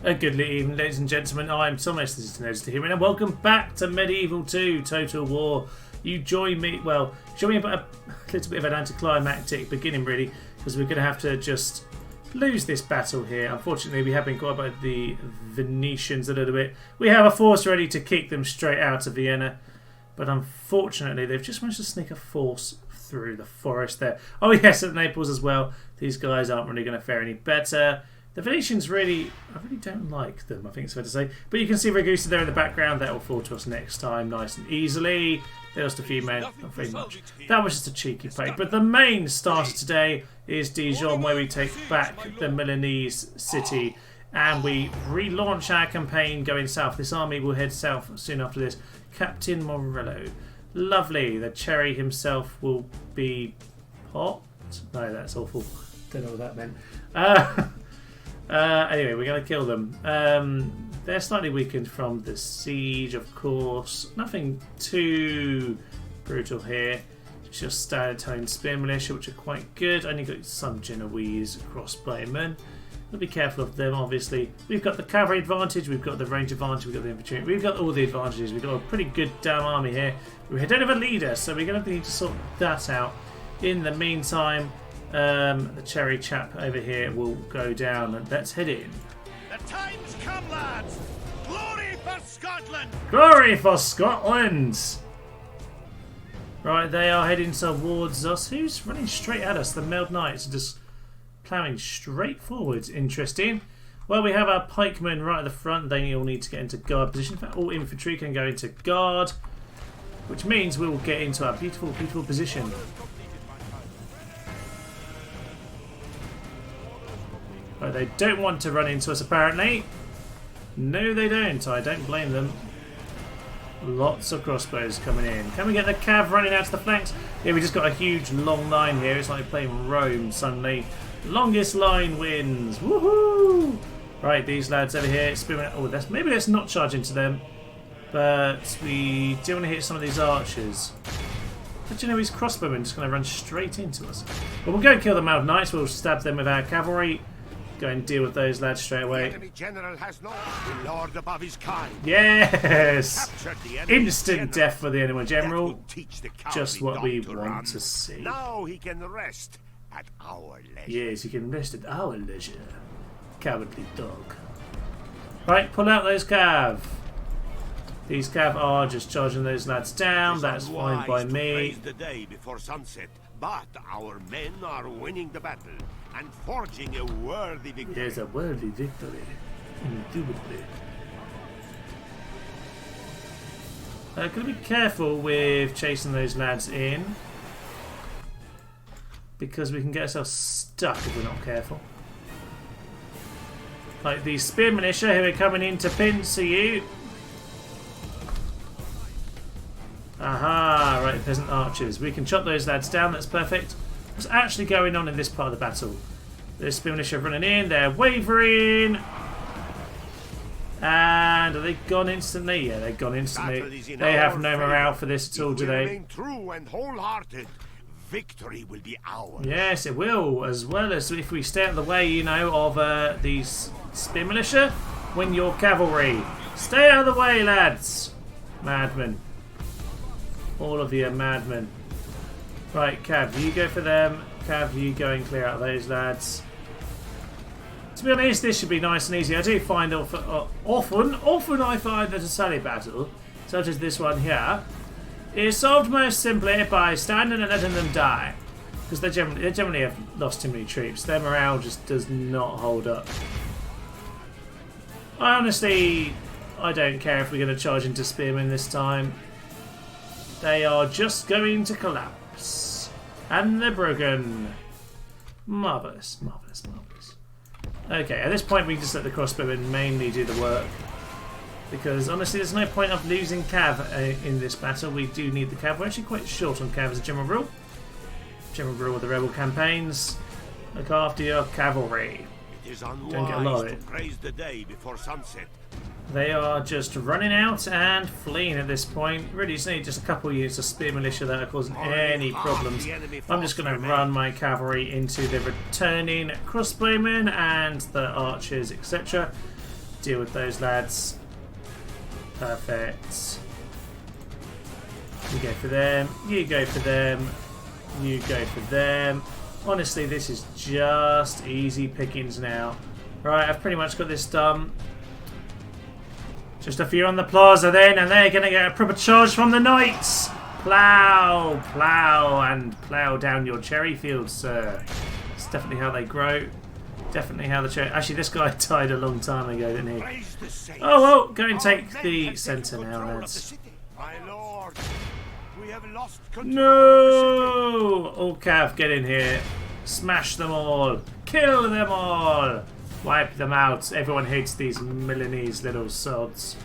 Good evening, ladies and gentlemen. I'm Thomas. This is Notice to Hear, and welcome back to Medieval 2 Total War. You join me, well, join me about a little bit of an anticlimactic beginning, really, because we're going to have to just lose this battle here. Unfortunately, we have been caught by the Venetians a little bit. We have a force ready to kick them straight out of Vienna, but unfortunately, they've just managed to sneak a force through the forest there. Oh, yes, at Naples as well. These guys aren't really going to fare any better. The Venetians I really don't like them, I think it's fair to say. But you can see Ragusa there in the background. That will fall to us next time nice and easily. They lost a few men, not very much. That was just a cheeky play. But the main starter today is Dijon, where we take back the Milanese city. And we relaunch our campaign going south. This army will head south soon after this. Captain Morello. Lovely. The cherry himself will be hot. No, that's awful. Don't know what that meant. Anyway, we're going to kill them. They're slightly weakened from the siege, of course. Nothing too brutal here. It's just standard tone spear militia, which are quite good. Only got some Genoese crossbowmen. We'll be careful of them, obviously. We've got the cavalry advantage, we've got the range advantage, we've got the infantry. We've got all the advantages. We've got a pretty good damn army here. We don't have a leader, so we're going to need to sort that out. In the meantime, the cherry chap over here will go down, and let's head in. The time's come, lads! Glory for Scotland! Glory for Scotland! Right, they are heading towards us. Who's running straight at us? The Mailed Knights are just ploughing straight forwards. Interesting. Well, we have our pikemen right at the front. They all need to get into guard position. In fact, all infantry can go into guard, which means we will get into our beautiful, beautiful position. But they don't want to run into us, apparently. No, they don't. I don't blame them. Lots of crossbows coming in. Can we get the cav running out to the flanks? Yeah, we just got a huge long line here. It's like playing Rome suddenly. Longest line wins. Woohoo! Right, these lads over here. Oh, maybe let's not charge into them. But we do want to hit some of these archers. But you know, these crossbowmen just going to run straight into us. But we'll go and kill the Mailed Knights. We'll stab them with our cavalry. Go and deal with those lads straight away. The enemy general has no lord above his kind. Yes! Instant death for the enemy general. Just what we want to see. Now he can rest at our leisure. Yes, he can rest at our leisure. Cowardly dog. Right, pull out those cav. These cav are just charging those lads down. That's fine by me. The day before sunset, but our men are winning the battle and forging a worthy victory. There's a worthy victory. Indubitably. Got to be careful with chasing those lads in, because we can get ourselves stuck if we're not careful. Like these spear militia who are coming in to pincer you. Aha, right, peasant archers. We can chop those lads down, that's perfect. What's actually going on in this part of the battle? The spear militia are running in, they're wavering. And are they gone instantly? Yeah, they're gone instantly. They have no morale for this at all, do they? Remain true and wholehearted. Victory will be ours. Yes, it will, as well as if we stay out of the way, you know, of these spear militia. Win your cavalry. Stay out of the way, lads. Madmen. All of you are madmen. Right, Cav, you go for them. Cav, you go and clear out those lads. To be honest, this should be nice and easy. I do find often I find that a Sally battle, such as this one here, is solved most simply by standing and letting them die. Because they generally have lost too many troops. Their morale just does not hold up. I don't care if we're going to charge into spearmen this time. They are just going to collapse. And they're broken. Marvellous, marvellous, marvellous. Okay, at this point we can just let the crossbowmen mainly do the work. Because honestly there's no point of losing cav in this battle. We do need the cav. We're actually quite short on cav as a general rule. General rule of the rebel campaigns. Look after your cavalry. It is Don't get a lot of unwise it. to praise the day before sunset. They are just running out and fleeing at this point. Really, just need just a couple of units of spear militia that are causing any problems. I'm just going to run my cavalry into the returning crossbowmen and the archers, etc. deal with those lads. Perfect. You go for them. You go for them. You go for them. Honestly, this is just easy pickings now. Right, I've pretty much got this done. Just a few on the plaza then, and they're going to get a proper charge from the knights. Plough, plough, and plough down your cherry fields, sir. It's definitely how they grow. Definitely how the cherry... Actually, this guy died a long time ago, didn't he? Oh, well, go and take the centre now, lads. My lord, we have lost control. No! All Cav, get in here. Smash them all. Kill them all. Wipe them out. Everyone hates these Milanese little sods.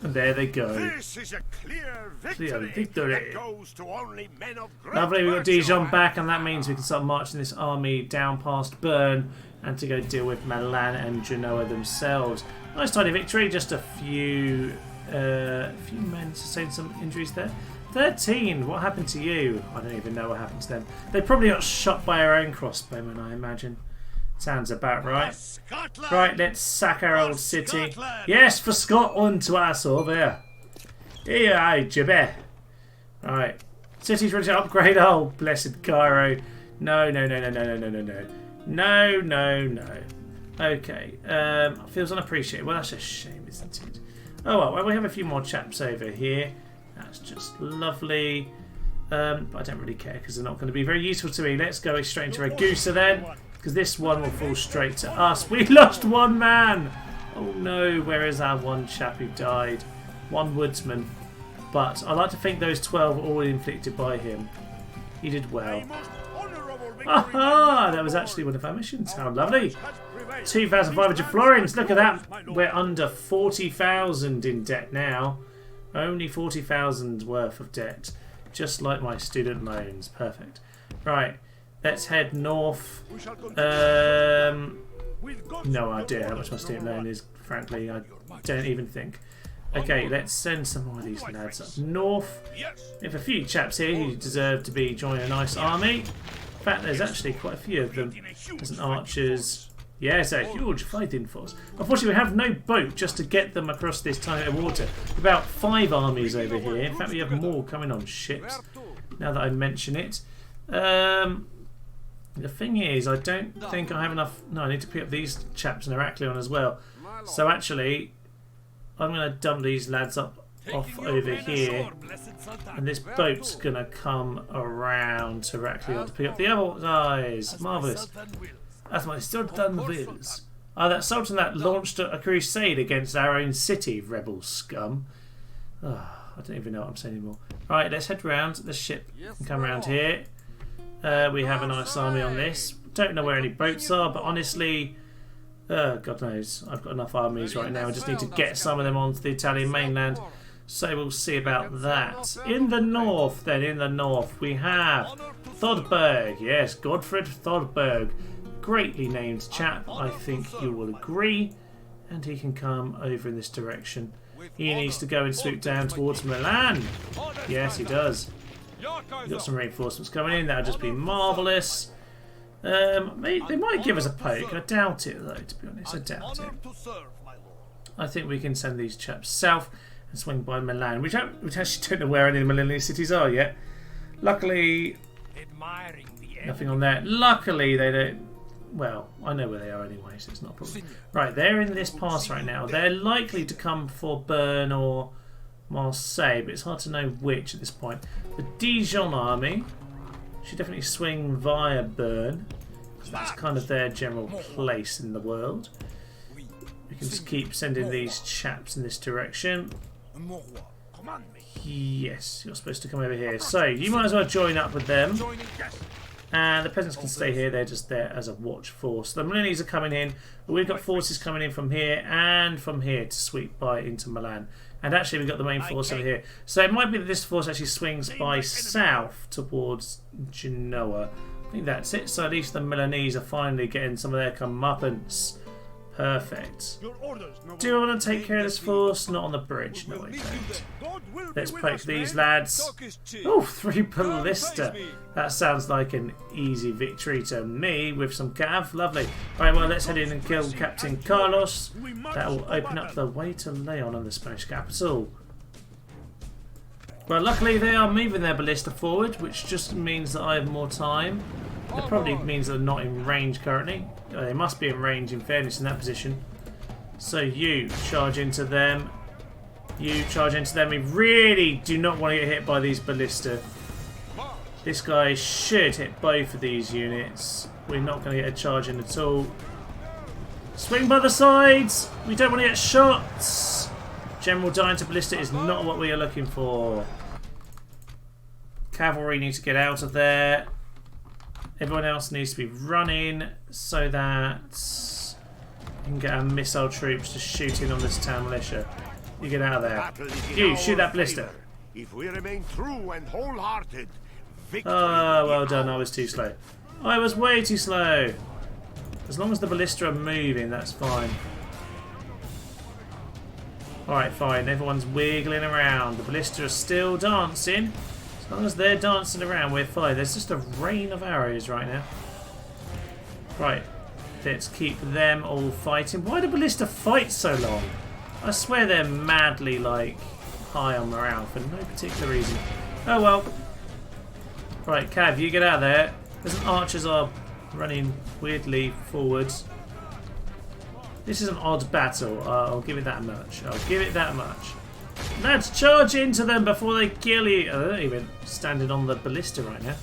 And there they go. This is a clear victory, victory. that goes to only men of great Lovely, we've got virtue Dijon and back, and that means we can start marching this army down past Bern and to go deal with Milan and Genoa themselves. Nice tiny victory, just a few men sustained some injuries there. 13, what happened to you? I don't even know what happened to them. They probably got shot by our own crossbowmen, I imagine. Sounds about right. Scotland. Right, let's sack our old city. Yes, for Scotland to us over. Here, aye, Jibbe. Right. City's ready to upgrade. Oh, blessed Cairo. No, no, no, no, no, no, no, no, no. No, no, no. Okay. Feels unappreciated. Well, that's a shame, isn't it? Oh, well, we have a few more chaps over here. That's just lovely. But I don't really care because they're not going to be very useful to me. Let's go straight into Ragusa then, because this one will fall straight to us. We lost one man! Oh no, where is our one chap who died? One woodsman. But I like to think those 12 were all inflicted by him. He did well. Aha! That was actually one of our missions. How lovely. 2,500 florins. Look at that. We're under 40,000 in debt now. Only 40,000 worth of debt. Just like my student loans. Perfect. Right. Let's head north. No idea how much my student loan is. Frankly, I don't even think. Okay, let's send some more of these lads up north. We have a few chaps here who deserve to be joining a nice army. In fact, there's actually quite a few of them. There's an archers. Yes, a huge fighting force. Unfortunately, we have no boat just to get them across this tiny bit of water. About 5 armies over here. In fact, we have more coming on ships, now that I mention it. The thing is, I don't think I have enough... No, I need to pick up these chaps in Heraklion as well. So actually, I'm going to dump these lads off over here. And this boat's going to come around to Heraklion to pick up the other guys. Marvellous. That's my Sultan wills. Oh, that Sultan that launched a crusade against our own city, rebel scum. Oh, I don't even know what I'm saying anymore. Right, let's head round. The ship can come around here. We have a nice army on this. Don't know where any boats are, but honestly, God knows. I've got enough armies right now. I just need to get some of them onto the Italian mainland. So we'll see about that. In the north, then, in the north, we have Thodberg. Yes, Godfred Thodberg. Greatly named chap, I think you will agree. And he can come over in this direction. He needs to go and swoop down towards Milan. Yes, he does. We've got some reinforcements coming in. That'll just be marvellous. They might give us a poke. I doubt it, though, to be honest. I doubt it. I think we can send these chaps south and swing by Milan. We actually don't know where any of the Milanese cities are yet. Luckily, nothing on there. Luckily, they don't... Well, I know where they are anyway, so it's not a problem. Right, they're in this pass right now. They're likely to come for Bern or Marseille, but it's hard to know which at this point. The Dijon army should definitely swing via Bern, because that's kind of their general place in the world. We can just keep sending these chaps in this direction. Yes, you're supposed to come over here. So, you might as well join up with them. And the peasants can stay here, they're just there as a watch force. The Milanese are coming in, but we've got forces coming in from here and from here to sweep by into Milan. And actually we've got the main force over here. So it might be that this force actually swings by south towards Genoa. I think that's it. So at least the Milanese are finally getting some of their comeuppance. Perfect. Your orders, noble. Do I want to take care of this force? Not on the bridge. No, I don't. God will Let's be with poke us, these men. lads. Talk is cheap. Oh, 3 ballista. praise me. That sounds like an easy victory to me with some cav. Lovely. Right, well, let's head in and kill Captain Carlos. That will open up the way to Leon and the Spanish capital. Well, luckily they are moving their ballista forward, which just means that I have more time. It probably means they're not in range currently. They must be in range, in fairness, in that position. So you charge into them. You charge into them. We really do not want to get hit by these ballista. This guy should hit both of these units. We're not going to get a charge in at all. Swing by the sides. We don't want to get shots. General dying to ballista is not what we are looking for. Cavalry need to get out of there. Everyone else needs to be running so that we can get our missile troops to shoot in on this town militia. You get out of there. You shoot that ballista. If we remain true and wholehearted, victory. Oh, well done. I was too slow. I was way too slow. As long as the ballista are moving, that's fine. Alright, fine. Everyone's wiggling around. The ballista are still dancing. As long as they're dancing around, we're fine. There's just a rain of arrows right now. Right. Let's keep them all fighting. Why do ballista fight so long? I swear they're madly, like, high on morale for no particular reason. Oh well. Right, Cav, you get out of there. As archers are running weirdly forwards. This is an odd battle. I'll give it that much. I'll give it that much. Let's charge into them before they kill you. They're not even standing on the ballista right now.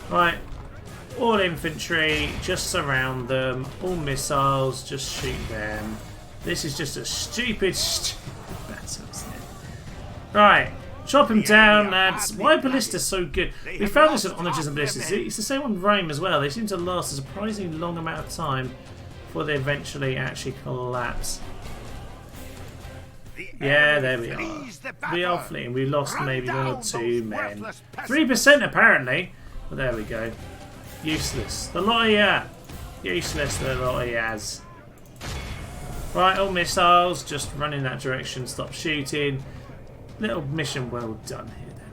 Right. All infantry, just surround them. All missiles, just shoot them. This is just a stupid battle, isn't it? Right. Chop him down, lads. Why are ballistas so good? We found this on Onages and Ballistas. It's the same on Rome as well. They seem to last a surprisingly long amount of time before they eventually actually collapse. Yeah, there we are. We are fleeing. We lost maybe 1 or 2 men. 3% apparently. Well, there we go. Useless. The lot of ya. Useless, the lot of yas. Right, all missiles. Just run in that direction. Stop shooting. Little mission well done here then.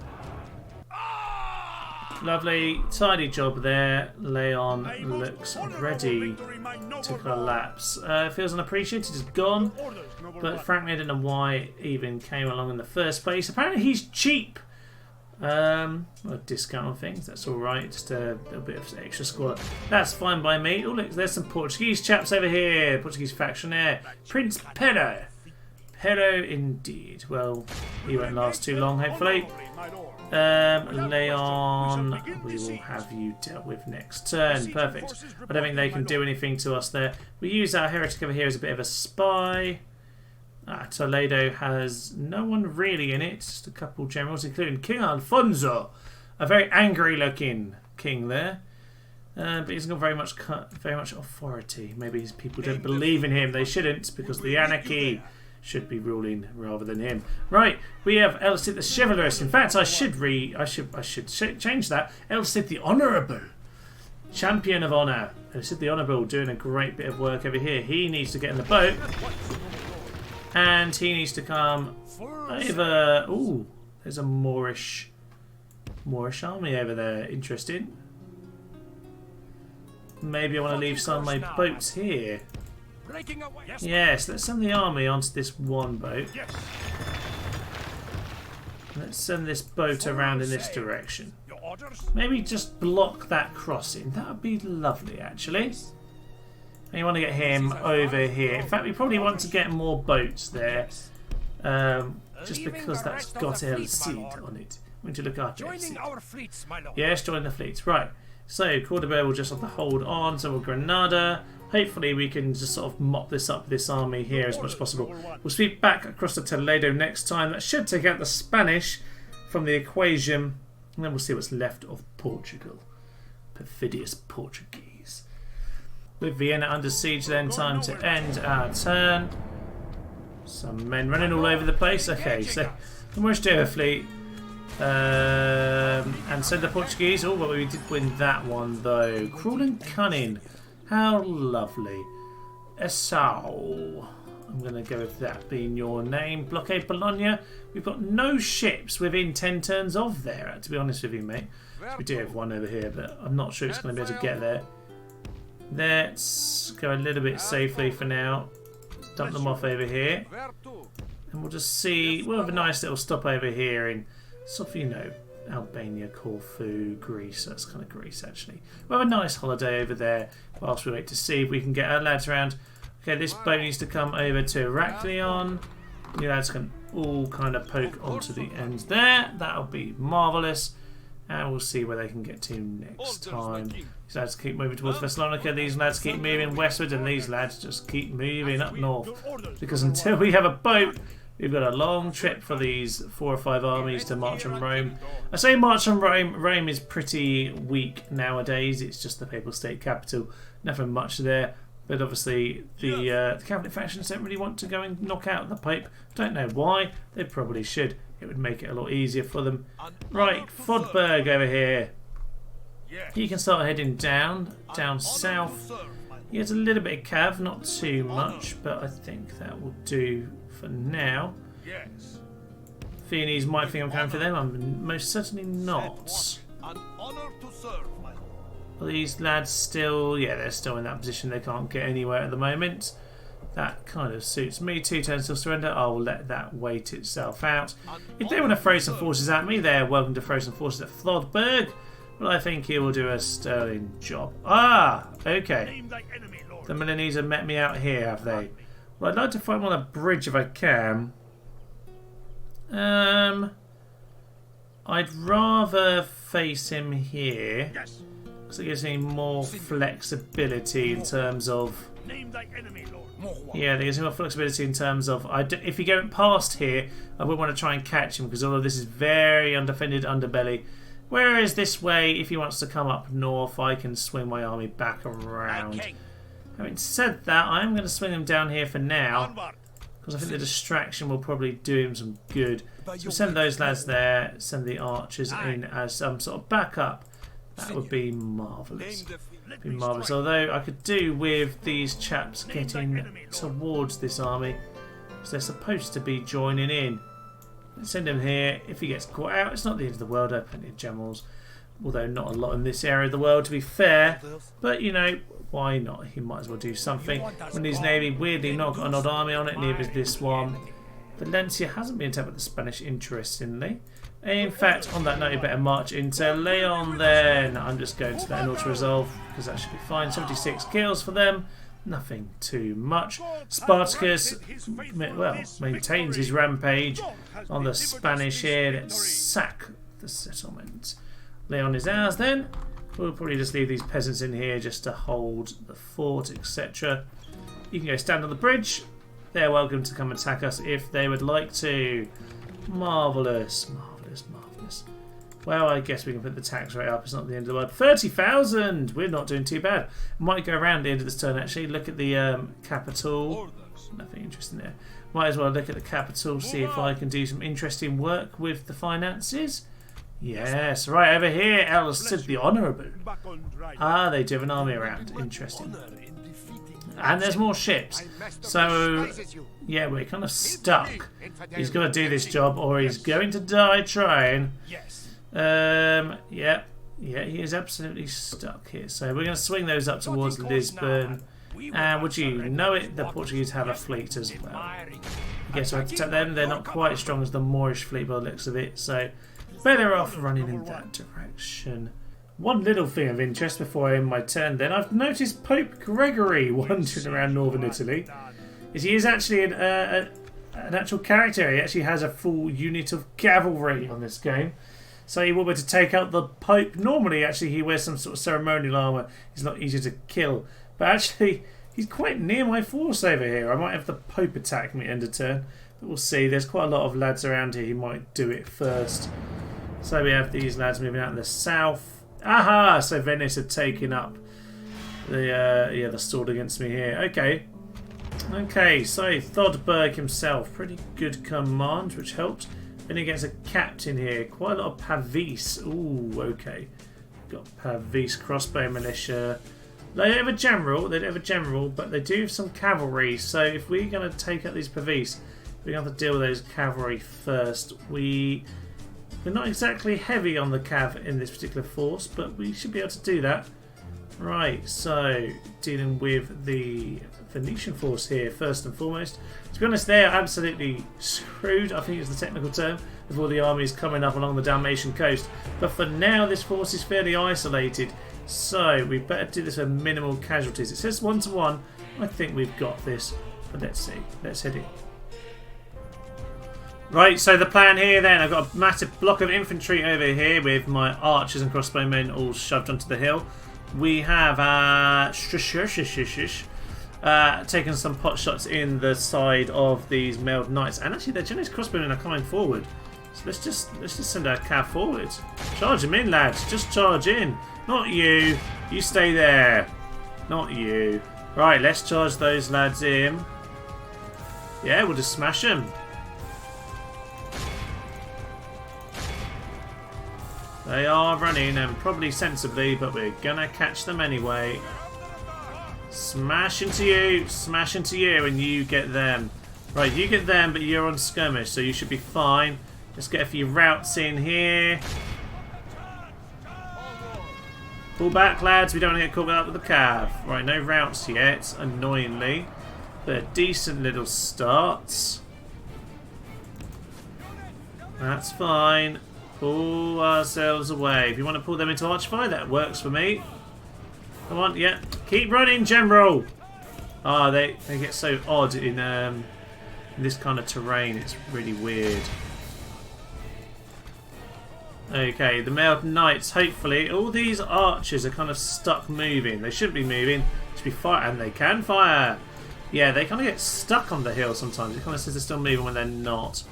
Lovely, tidy job there. Leon looks ready to collapse. Feels unappreciated, is gone. But frankly, I don't know why it even came along in the first place. Apparently he's cheap. A discount on things, that's alright. Just a little bit of extra score. That's fine by me. Oh look, there's some Portuguese chaps over here. Portuguese faction there. Prince Pedro. Hello indeed. Well, he won't last too long, hopefully. Leon, we will have you dealt with next turn. Perfect. I don't think they can do anything to us there. We use our heretic over here as a bit of a spy. Toledo has no one really in it, just a couple generals, including King Alfonso, a very angry-looking king there. But he's got very much authority. Maybe his people don't believe in him. They shouldn't, because the anarchy should be ruling rather than him. Right, we have Cid the Chivalrous. In fact, I should change that. Cid the Honourable, champion of honour. Cid the Honourable doing a great bit of work over here. He needs to get in the boat, and he needs to come over. Ooh, there's a Moorish army over there. Interesting. Maybe I want to leave some of my boats here. Yes, let's send the army onto this one boat. Let's send this boat around in this direction. Maybe just block that crossing. That would be lovely, actually. And you want to get him over here. In fact, we probably want to get more boats there. Just because that's got El Cid on it. We need to look after El Cid. Yes, join the fleets. Right. So, Cordoba will just have to hold on to Granada. Hopefully we can just sort of mop this up, this army here as much as possible. We'll sweep back across to Toledo next time. That should take out the Spanish from the equation. And then we'll see what's left of Portugal. Perfidious Portuguese. With Vienna under siege then, time to end our turn. Some men running all over the place. Okay, so the Moorish do a fleet. And send the Portuguese. Oh, but we did win that one though. Cruel and cunning. How lovely. Esau. I'm going to go with that being your name. Blockade Bologna. We've got no ships within 10 turns of there, to be honest with you, mate. We do have one over here, but I'm not sure it's going to be able to get there. Let's go a little bit safely for now. Let's dump them off over here. And we'll just see. We'll have a nice little stop over here in sort of, you know, Albania, Corfu, Greece. That's kind of Greece, actually. We'll have a nice holiday over there whilst we wait to see if we can get our lads around. Okay, this boat needs to come over to Heraklion. You lads can all kind of poke onto the ends there. That'll be marvellous. And we'll see where they can get to next time. These lads keep moving towards Thessalonica. These lads keep moving westward. And these lads just keep moving up north. Because until we have a boat, we've got a long trip for these 4 or 5 armies to march on Rome. I say march on Rome. Rome is pretty weak nowadays. It's just the papal state capital. Nothing much there. But obviously the Catholic factions don't really want to go and knock out the Pope. Don't know why. They probably should. It would make it a lot easier for them. Right, Fodberg over here. He can start heading down south. He has a little bit of cav, not too much, but I think that will do for now. Viennese might think I'm coming for them. I'm most certainly not. Are these lads still... Yeah, they're still in that position. They can't get anywhere at the moment. That kind of suits me. 2 turns till surrender. I'll let that wait itself out. If they want to throw some forces at me, they're welcome to throw some forces at Flodberg. But I think he will do a sterling job. Ah, okay. The Milanese have met me out here, have they? Well, I'd like to fight him on a bridge if I can. I'd rather face him here. Because it gives me more flexibility in terms of... Yeah, there gives me more flexibility in terms of... if he going past here, I would want to try and catch him because all of this is very undefended underbelly. Whereas this way, if he wants to come up north, I can swing my army back around. Having said that, I'm going to swing him down here for now because I think the distraction will probably do him some good. So we'll send those lads there, send the archers in as some sort of backup. That would be marvellous. Be marvellous. Although I could do with these chaps getting towards this army because they're supposed to be joining in. Let's send him here. If he gets caught out, it's not the end of the world. I have plenty of generals, although not a lot in this area of the world, to be fair. But you know, why not? He might as well do something. When his navy weirdly not got an odd army on it, neither is this one. Valencia hasn't been attacked by the Spanish, interestingly. In fact, on that note, you better march into Leon then. I'm just going to let an auto-resolve because that should be fine. 76 kills for them. Nothing too much. Spartacus, well, maintains his rampage on the Spanish here. Let's sack the settlement. Leon is ours then. We'll probably just leave these peasants in here just to hold the fort, etc. You can go stand on the bridge. They're welcome to come attack us if they would like to. Marvellous, marvellous, marvellous. Well, I guess we can put the tax rate up. It's not the end of the world. 30,000! We're not doing too bad. Might go around the end of this turn, actually. Look at the capital. Nothing interesting there. Might as well look at the capital, see if I can do some interesting work with the finances. Yes, right over here, Cid the Honourable. Ah, they do have an army around. Interesting. And there's more ships. So, yeah, we're kind of stuck. He's got to do this job or he's going to die trying. Yeah, he is absolutely stuck here. So we're going to swing those up towards Lisbon. And would you know it, the Portuguese have a fleet as well. I guess we'll have to take them. They're not quite as strong as the Moorish fleet by the looks of it. So better off running in that direction. One little thing of interest before I end my turn then, I've noticed Pope Gregory wandering around northern Italy. He is actually an actual character. He actually has a full unit of cavalry on this game. So he will be able to take out the Pope. Normally, actually, he wears some sort of ceremonial armour. He's not easy to kill. But actually, he's quite near my force over here. I might have the Pope attack me end of turn. But we'll see. There's quite a lot of lads around here. He might do it first. So we have these lads moving out in the south. Aha! So Venice had taken up the sword against me here. Okay. Okay, so Thodberg himself. Pretty good command, which helped. Then he gets a captain here. Quite a lot of Pavis. Ooh, okay. Got Pavis crossbow militia. They don't have a general. They don't have a general, but they do have some cavalry. So if we're going to take out these perfidious, we're going to have to deal with those cavalry first. We're not exactly heavy on the cav in this particular force, but we should be able to do that. Right, so dealing with the Venetian force here first and foremost. To be honest, they are absolutely screwed, I think is the technical term, with all the armies coming up along the Dalmatian coast. But for now, this force is fairly isolated, so we better do this with minimal casualties. It says 1-to-1. I think we've got this, but let's see. Let's head in. Right, so the plan here then, I've got a massive block of infantry over here with my archers and crossbowmen all shoved onto the hill. We have taken some pot shots in the side of these mailed knights, and actually the Genoese crossbowmen are coming forward. So let's just send our cav forward. Charge them in, lads. Just charge in. Not you. You stay there. Not you. Right, let's charge those lads in. Yeah, we'll just smash them. They are running, and probably sensibly, but we're gonna catch them anyway. Smash into you, and you get them. Right, you get them, but you're on skirmish, so you should be fine. Let's get a few routes in here. Pull back, lads. We don't want to get caught up with the cav. Right, no routes yet, annoyingly. But decent little starts. That's fine. Pull ourselves away. If you want to pull them into archfire, that works for me. Come on, yeah. Keep running, General! Ah, they get so odd in this kind of terrain. It's really weird. Okay, the mailed knights, hopefully. All these archers are kind of stuck moving. They shouldn't be moving. They should be fire, and they can fire. Yeah, they kind of get stuck on the hill sometimes. It kind of says they're still moving when they're not.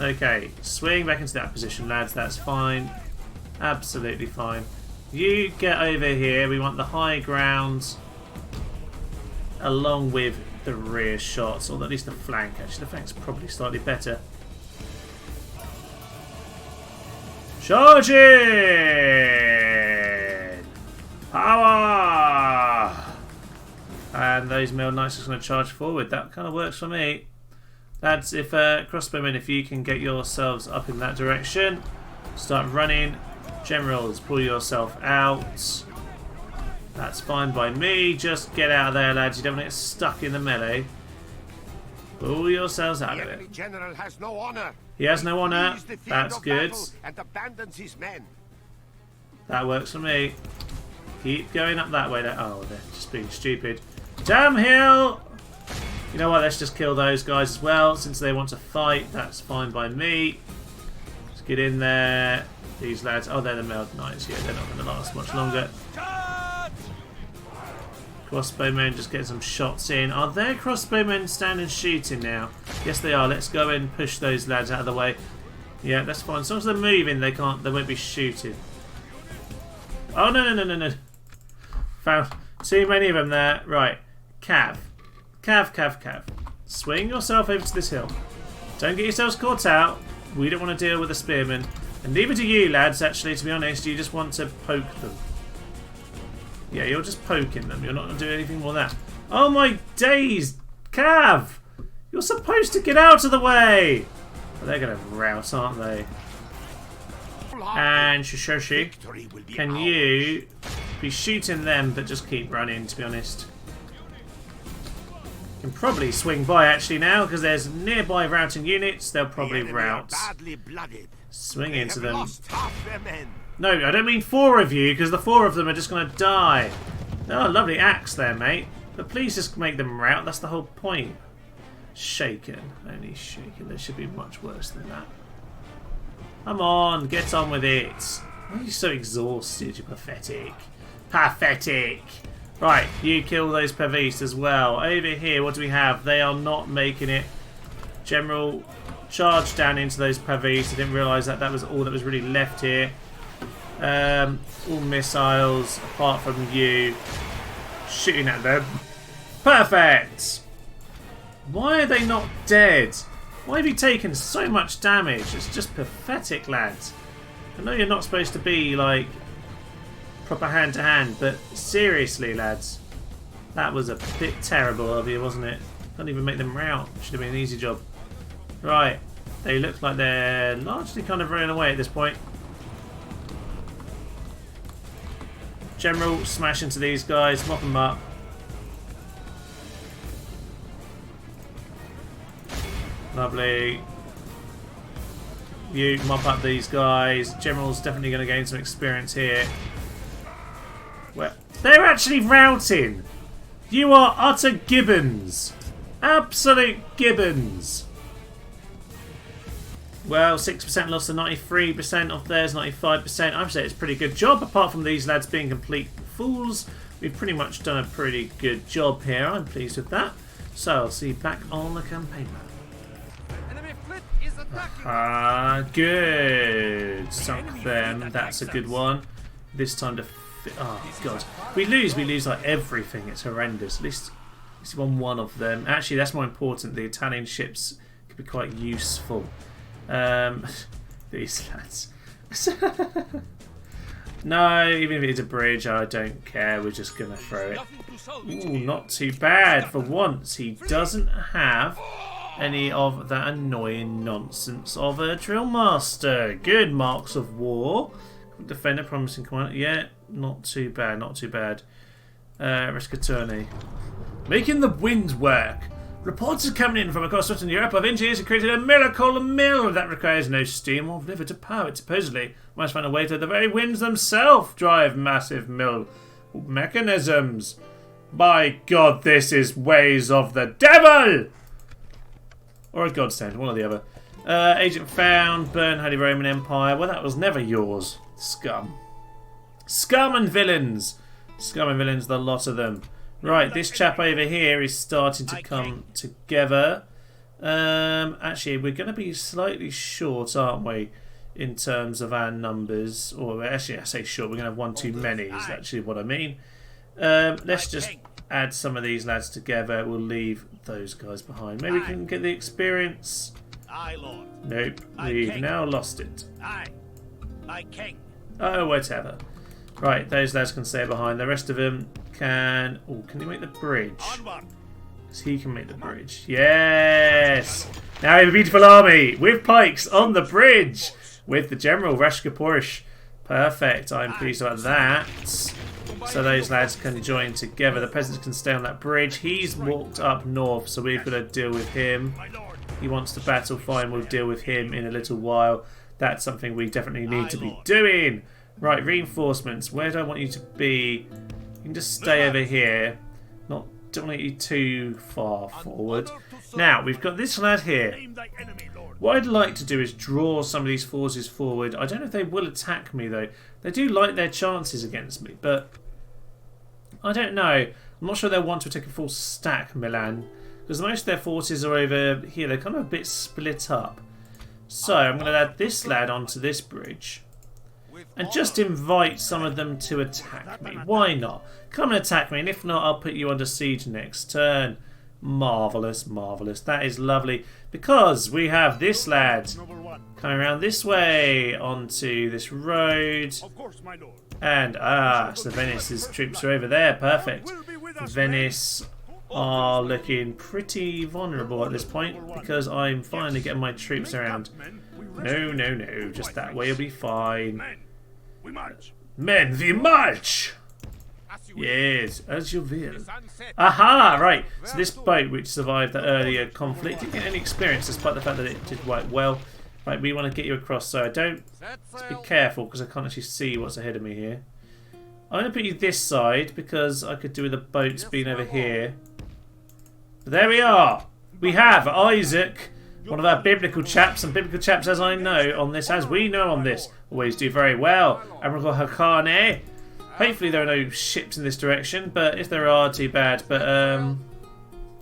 Okay, swing back into that position, lads. That's fine. Absolutely fine. You get over here. We want the high ground along with the rear shots, or at least the flank. Actually, the flank's probably slightly better. Charge in! Power! And those mailed knights are going to charge forward. That kind of works for me. Lads, if crossbowmen, if you can get yourselves up in that direction, start running. Generals, pull yourself out. That's fine by me. Just get out of there, lads. You don't want to get stuck in the melee. Pull yourselves out of it. The general has no honor. He has no honor. That's good. And abandons his men. That works for me. Keep going up that way. Oh, they're just being stupid. Damn hill! You know what? Let's just kill those guys as well, since they want to fight. That's fine by me. Let's get in there. These lads. Oh, they're the mailed knights. Yeah, they're not going to last much longer. Crossbowmen just getting some shots in. Are their crossbowmen standing shooting now? Yes, they are. Let's go and push those lads out of the way. Yeah, that's fine. As long as they're moving, they won't be shooting. Oh, no. Found too many of them there. Right. Cav. Swing yourself over to this hill. Don't get yourselves caught out. We don't want to deal with the spearmen. And neither do you, lads, actually, to be honest. You just want to poke them. Yeah, you're just poking them. You're not going to do anything more than that. Oh my days! Cav! You're supposed to get out of the way! Well, they're going to rout, aren't they? And Shishoshi, can you be shooting them but just keep running, to be honest? You can probably swing by actually now because there's nearby routing units. They'll probably rout. Swing into them. No, I don't mean 4 of you, because the 4 of them are just going to die. Oh, lovely axe there, mate. But please just make them rout. That's the whole point. Shaken. Only shaken. There should be much worse than that. Come on, get on with it. Why are you so exhausted? You're pathetic. Pathetic. Right, you kill those perfidious as well. Over here, what do we have? They are not making it. General, charge down into those perfidious. I didn't realise that was all that was really left here. All missiles, apart from you. Shooting at them. Perfect! Why are they not dead? Why have you taken so much damage? It's just pathetic, lads. I know you're not supposed to be, like, proper hand-to-hand. But seriously, lads, that was a bit terrible of you, wasn't it? Can't even make them rout. Should have been an easy job. Right, they look like they're largely kind of running away at this point. General, smash into these guys, mop them up. Lovely. You mop up these guys. General's definitely going to gain some experience here. Well, they're actually routing. You are utter gibbons. Absolute gibbons. Well, 6% lost to 93% of theirs, 95%. I'd say it's a pretty good job. Apart from these lads being complete fools, we've pretty much done a pretty good job here. I'm pleased with that. So I'll see you back on the campaign map. Good. Sunk them. That's a good one. This time to... Oh, God. We lose like everything. It's horrendous. At least we won one of them. Actually, that's more important. The Italian ships could be quite useful. These lads. No, even if it's a bridge, I don't care. We're just going to throw it. Ooh, not too bad. For once, he doesn't have any of that annoying nonsense of a drill master. Good marks of war. Defender, promising command. Yeah, not too bad, not too bad. Rescaturni. Making the wind work. Reports are coming in from across Western Europe of engineers who created a miracle mill that requires no steam or liver to power it. Supposedly, must find a way to the very winds themselves drive massive mill mechanisms. By God, this is ways of the devil! Or a godsend, one or the other. Agent found, burn Holy Roman Empire. Well, that was never yours. Scum. Scum and villains. Scum and villains, the lot of them. Right, this chap over here is starting to come together. Actually, we're going to be slightly short, aren't we, in terms of our numbers? Or actually, I say short, we're going to have one too many, is actually what I mean. Let's just add some of these lads together. We'll leave those guys behind. Maybe we can get the experience. Nope, we've now lost it. Oh, whatever. Right, those lads can stay behind. The rest of them can... Oh, can he make the bridge? Because he can make the bridge. Yes! Now we have a beautiful army with pikes on the bridge with the General Rashka. Perfect. I'm pleased about that. So those lads can join together. The peasants can stay on that bridge. He's walked up north, so we've got to deal with him. He wants to battle. Fine, we'll deal with him in a little while. That's something we definitely need to be doing. Right, reinforcements. Where do I want you to be? You can just stay over here. Don't want you too far forward. Now, we've got this lad here. What I'd like to do is draw some of these forces forward. I don't know if they will attack me, though. They do like their chances against me, but I don't know. I'm not sure they'll want to take a full stack, Milan, because most of their forces are over here. They're kind of a bit split up. So I'm going to add this lad onto this bridge and just invite some of them to attack me. Why not? Come and attack me, and if not, I'll put you under siege next turn. Marvellous, marvellous. That is lovely, because we have this lad coming around this way onto this road. And, so Venice's troops are over there. Perfect. Venice are looking pretty vulnerable at this point, because I'm finally getting my troops around. No, no, no. Just that way will be fine. Men, we march! Yes, as you will. Aha! Right. So this boat, which survived that earlier conflict, didn't get any experience despite the fact that it did quite well. Right, we want to get you across, so I don't... Let's be careful, because I can't actually see what's ahead of me here. I'm going to put you this side, because I could do with the boats being over here. But there we are! We have Isaac, one of our biblical chaps, and biblical chaps, as I know on this, as we know on this, always do very well. Admiral Hakane. Hopefully there are no ships in this direction, but if there are, too bad. But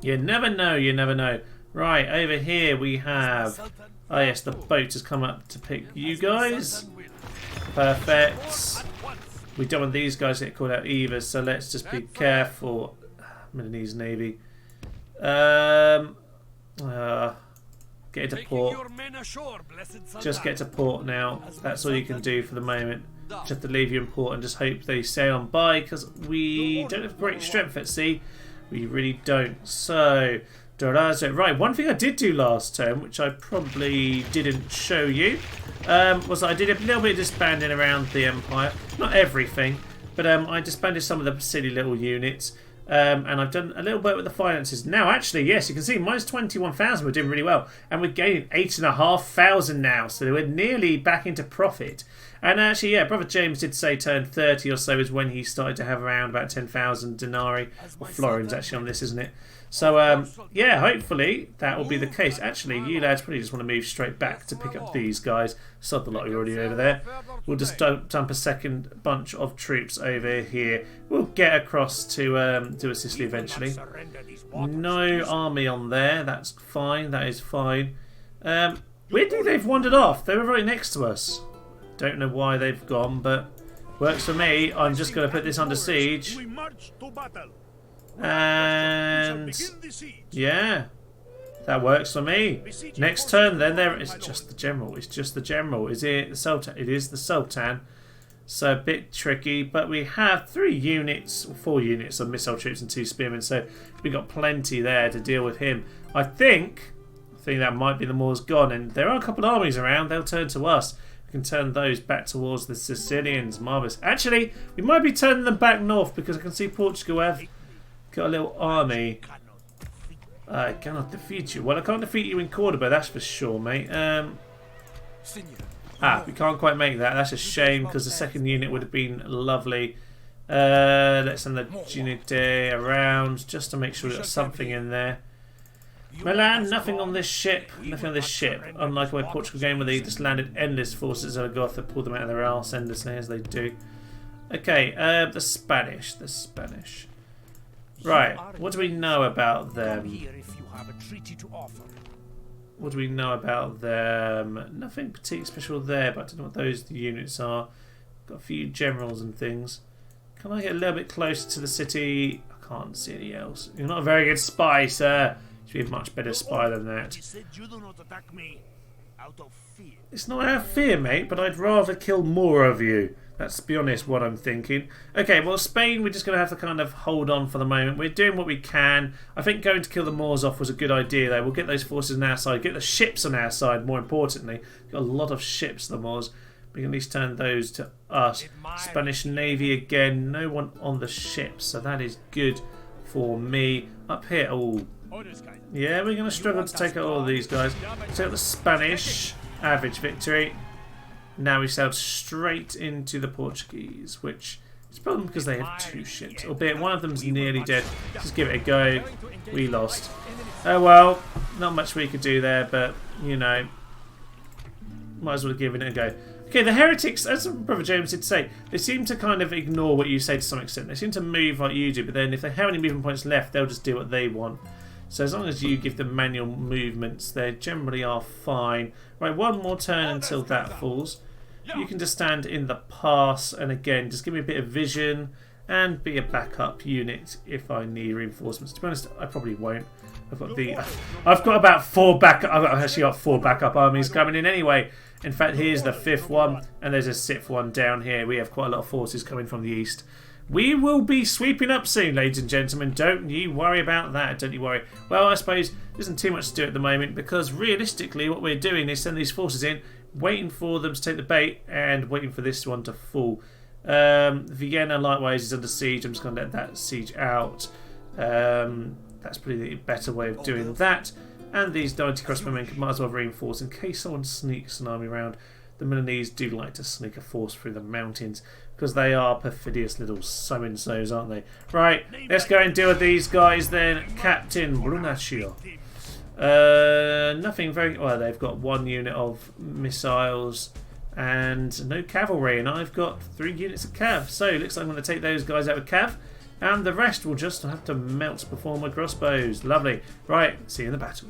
you never know, you never know. Right, over here we have... Oh yes, the boat has come up to pick you guys. Perfect. We don't want these guys to get called out either, so let's just be careful. Milanese Navy. Get into port. Just get to port now. That's all you can do for the moment. Just have to leave you in port and just hope they sail on by, because we don't have great strength at sea. We really don't. So, right, one thing I did do last term, which I probably didn't show you, was that I did a little bit of disbanding around the Empire. Not everything, but I disbanded some of the silly little units. And I've done a little bit with the finances. Now, actually, yes, you can see minus 21,000. We're doing really well. And we're gaining 8,500 now. So we're nearly back into profit. And actually, yeah, Brother James did say turn 30 or so is when he started to have around about 10,000 denarii. Or florins, actually, on this, isn't it? So, yeah, hopefully that will be the case. Actually, you lads probably just want to move straight back to pick up these guys. Sod the lot you're already over there. We'll just dump a second bunch of troops over here. We'll get across to Sicily eventually. No army on there. That's fine. That is fine. Weirdly, they've wandered off. They were right next to us. Don't know why they've gone, but works for me. I'm just going to put this under siege. And yeah, that works for me. Next turn, then it's just the general. It's just the general. Is it the Sultan? It is the Sultan. So a bit tricky, but we have 4 units of missile troops and 2 spearmen. So we got plenty there to deal with him. I think that might be the Moors gone, and there are a couple of armies around. They'll turn to us. We can turn those back towards the Sicilians. Marvellous. Actually, we might be turning them back north because I can see Portugal have got a little army. I cannot defeat you. Well, I can't defeat you in Cordoba, that's for sure, mate. We can't quite make that. That's a shame because the second unit would have been lovely. Let's send the Unite around just to make sure we've got something in there. Milan, nothing on this ship. Nothing on this ship. Unlike a Portugal game where they just landed endless forces of Goth that pulled them out of their arse endlessly as they do. Okay, the Spanish. Right, what do we know about them? What do we know about them? Nothing particularly special there, but I don't know what those units are. Got a few generals and things. Can I get a little bit closer to the city? I can't see any else. You're not a very good spy, sir. You should be a much better spy than that. It's not out of fear, mate, but I'd rather kill more of you. That's, to be honest, what I'm thinking. Okay, well, Spain, we're just going to have to kind of hold on for the moment. We're doing what we can. I think going to kill the Moors off was a good idea, though. We'll get those forces on our side, get the ships on our side, more importantly. We've got a lot of ships, the Moors. We can at least turn those to us. Spanish Navy again. No one on the ships, so that is good for me. Up here, oh. Yeah, we're going to struggle to take out all of these guys. Take out the Spanish. Average victory. Now we sailed straight into the Portuguese, which is probably because they have 2 ships. Albeit one of them's nearly dead. Just give it a go. We lost. Oh well, not much we could do there, but, you know, might as well have given it a go. Okay, the heretics, as Brother James did say, they seem to kind of ignore what you say to some extent. They seem to move like you do, but then if they have any movement points left, they'll just do what they want. So as long as you give them manual movements, they generally are fine. Right, one more turn until that falls. You can just stand in the pass, and again, just give me a bit of vision and be a backup unit if I need reinforcements. To be honest, I probably won't. I've got about 4 backup. I've actually got 4 backup armies coming in anyway. In fact, here's the 5th one, and there's a 6th one down here. We have quite a lot of forces coming from the east. We will be sweeping up soon, ladies and gentlemen. Don't you worry about that. Don't you worry. Well, I suppose there isn't too much to do at the moment because realistically what we're doing is send these forces in, waiting for them to take the bait and waiting for this one to fall. Vienna, likewise, is under siege. I'm just going to let that siege out. That's probably the better way of doing that. And these 90 crossbowmen might as well reinforce in case someone sneaks an army around. The Milanese do like to sneak a force through the mountains because they are perfidious little so-and-sos, aren't they? Right, let's go and deal with these guys then. Captain Brunaccio. Nothing very... Well, they've got 1 unit of missiles and no cavalry, and I've got 3 units of cav. So it looks like I'm going to take those guys out with cav, and the rest will just have to melt before my crossbows. Lovely. Right, see you in the battle.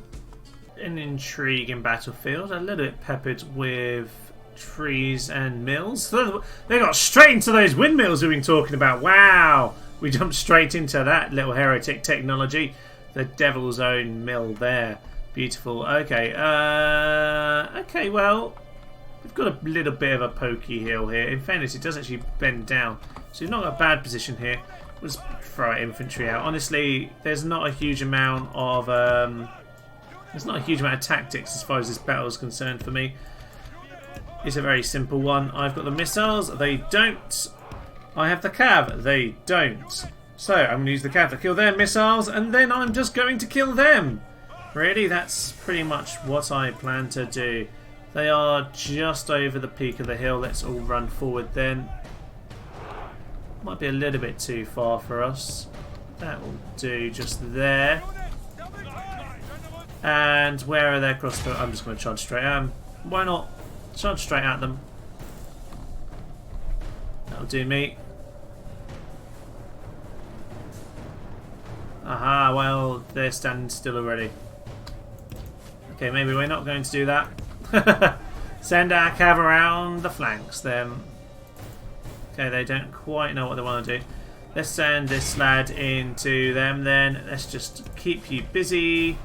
An intriguing battlefield, a little bit peppered with trees and mills. They got straight into those windmills we've been talking about. Wow, we jumped straight into that little heretic technology. The devil's own mill there. Beautiful. Okay. Okay, well, We've got a little bit of a pokey hill here. In fairness, it does actually bend down. So you've not got a bad position here. We'll just throw our infantry out. Honestly, there's not a huge amount of tactics as far as this battle is concerned for me. It's a very simple one. I've got the missiles. They don't. I have the cav. They don't. So I'm going to use the cav to kill their missiles, and then I'm just going to kill them. Really, that's pretty much what I plan to do. They are just over the peak of the hill. Let's all run forward then. Might be a little bit too far for us. That will do just there. And where are their crossbow? I'm just going to charge straight at them. Why not? Charge straight at them. That'll do me. Aha, well, they're standing still already. Okay, maybe we're not going to do that. Send our cav around the flanks then. Okay, they don't quite know what they want to do. Let's send this lad into them then. Let's just keep you busy.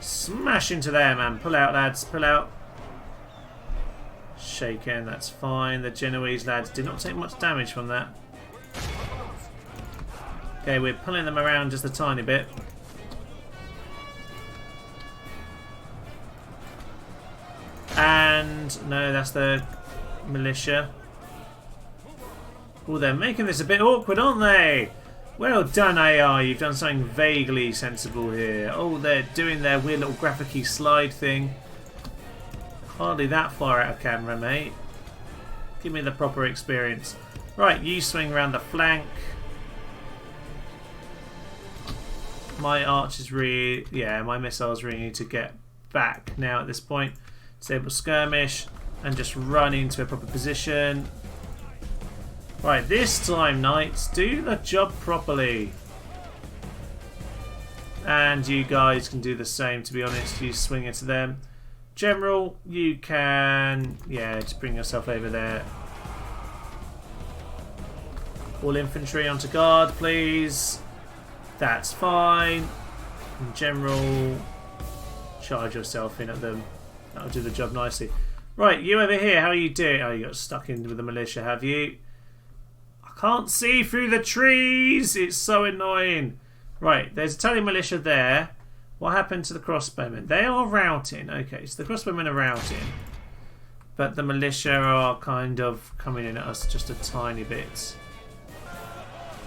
Smash into there, man. Pull out, lads. Pull out. Shaken, that's fine. The Genoese lads did not take much damage from that. Okay, we're pulling them around just a tiny bit. And no, that's the militia. Oh, they're making this a bit awkward, aren't they? Well done, AR. You've done something vaguely sensible here. Oh, they're doing their weird little graphic-y slide thing. Hardly that far out of camera, mate. Give me the proper experience. Right, you swing around the flank. My archers really... yeah, my missiles really need to get back now at this point. Disable skirmish and just run into a proper position. Right, this time, knights, do the job properly. And you guys can do the same, to be honest. You swing into them. General, you can... yeah, just bring yourself over there. All infantry onto guard, please. That's fine. And General, charge yourself in at them. That'll do the job nicely. Right, you over here, how are you doing? Oh, you got stuck in with the militia, have you? I can't see through the trees. It's so annoying. Right, there's Italian militia there. What happened to the crossbowmen? They are routing. Okay, so the crossbowmen are routing. But the militia are kind of coming in at us just a tiny bit.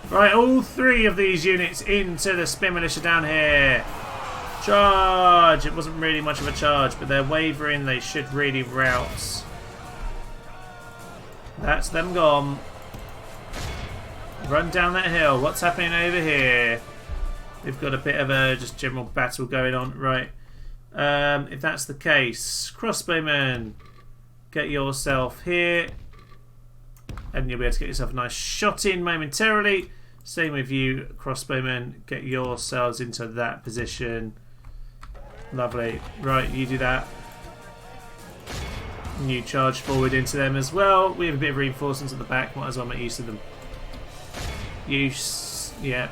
Right, all three of these units into the spear militia down here. Charge! It wasn't really much of a charge, but they're wavering. They should really rout. That's them gone. Run down that hill. What's happening over here? We've got a bit of a just general battle going on. Right. If that's the case, crossbowmen, get yourself here. And you'll be able to get yourself a nice shot in momentarily. Same with you, crossbowmen. Get yourselves into that position. Lovely. Right, you do that. And you charge forward into them as well. We have a bit of reinforcements at the back. Might as well make use of them. Yeah,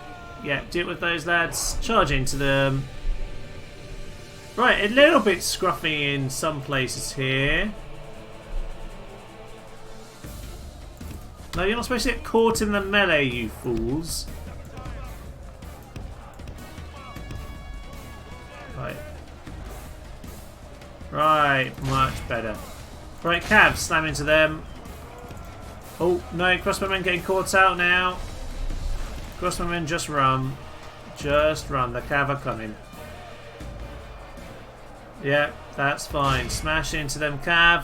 do it with those lads. Charge into them. Right, a little bit scruffy in some places here. No, you're not supposed to get caught in the melee, you fools. Right. Right, much better. Right, cabs, slam into them. Oh, no, crossbowmen getting caught out now. Crossbowmen, just run. Just run. The cav are coming. Yeah, that's fine. Smash into them, cav.